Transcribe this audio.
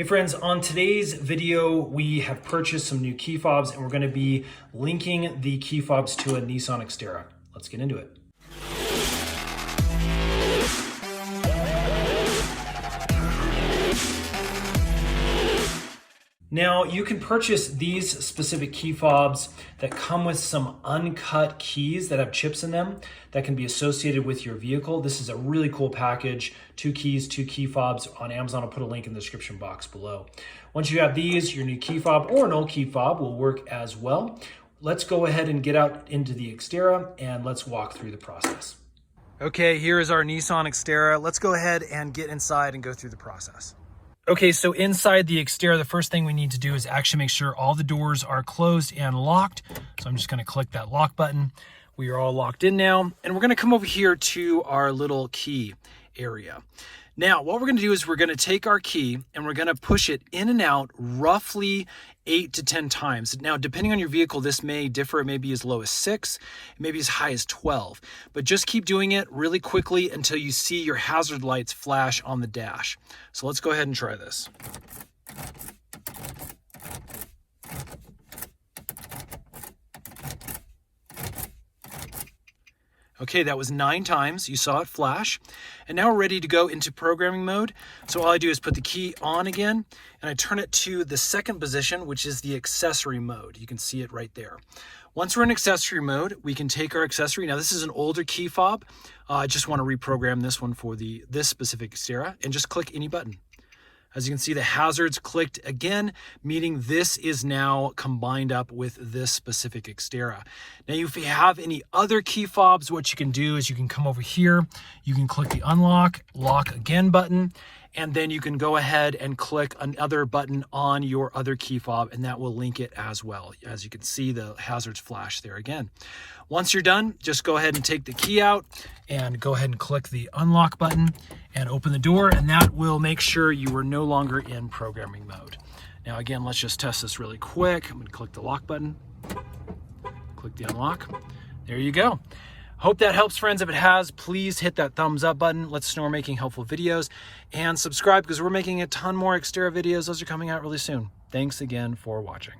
Hey friends, on today's video, we have purchased some new key fobs and we're going to be linking the key fobs to a Nissan Xterra. Let's get into it. Now, you can purchase these specific key fobs that come with some uncut keys that have chips in them that can be associated with your vehicle. This is a really cool package. 2 keys, 2 key fobs on Amazon. I'll put a link in the description box below. Once you have these, your new key fob or an old key fob will work as well. Let's go ahead and get out into the Xterra and let's walk through the process. Okay, here is our Nissan Xterra. Let's go ahead and get inside and go through the process. Okay, so inside the Xterra, the first thing we need to do is actually make sure all the doors are closed and locked. So I'm just gonna click that lock button. We are all locked in now, and we're gonna come over here to our little key area. Now, what we're gonna do is we're gonna take our key and we're gonna push it in and out roughly 8 to 10 times. Now, depending on your vehicle, this may differ. It may be as low as 6, maybe as high as 12. But just keep doing it really quickly until you see your hazard lights flash on the dash. So let's go ahead and try this. Okay, that was 9 times. You saw it flash. And now we're ready to go into programming mode. So all I do is put the key on again, and I turn it to the second position, which is the accessory mode. You can see it right there. Once we're in accessory mode, we can take our accessory. Now this is an older key fob. I just want to reprogram this one for this specific Xterra, and just click any button. As you can see, the hazards clicked again, meaning this is now combined up with this specific Xterra. Now, if you have any other key fobs, what you can do is you can come over here, you can click the unlock, lock again button, and then you can go ahead and click another button on your other key fob, and that will link it as well. As you can see, the hazards flash there again. Once you're done, just go ahead and take the key out and go ahead and click the unlock button and open the door, and that will make sure you are no longer in programming mode. Now again, let's just test this really quick. I'm gonna click the lock button, click the unlock. There you go. Hope that helps, friends. If it has, please hit that thumbs up button. Let us know we're making helpful videos, and subscribe because we're making a ton more Xterra videos. Those are coming out really soon. Thanks again for watching.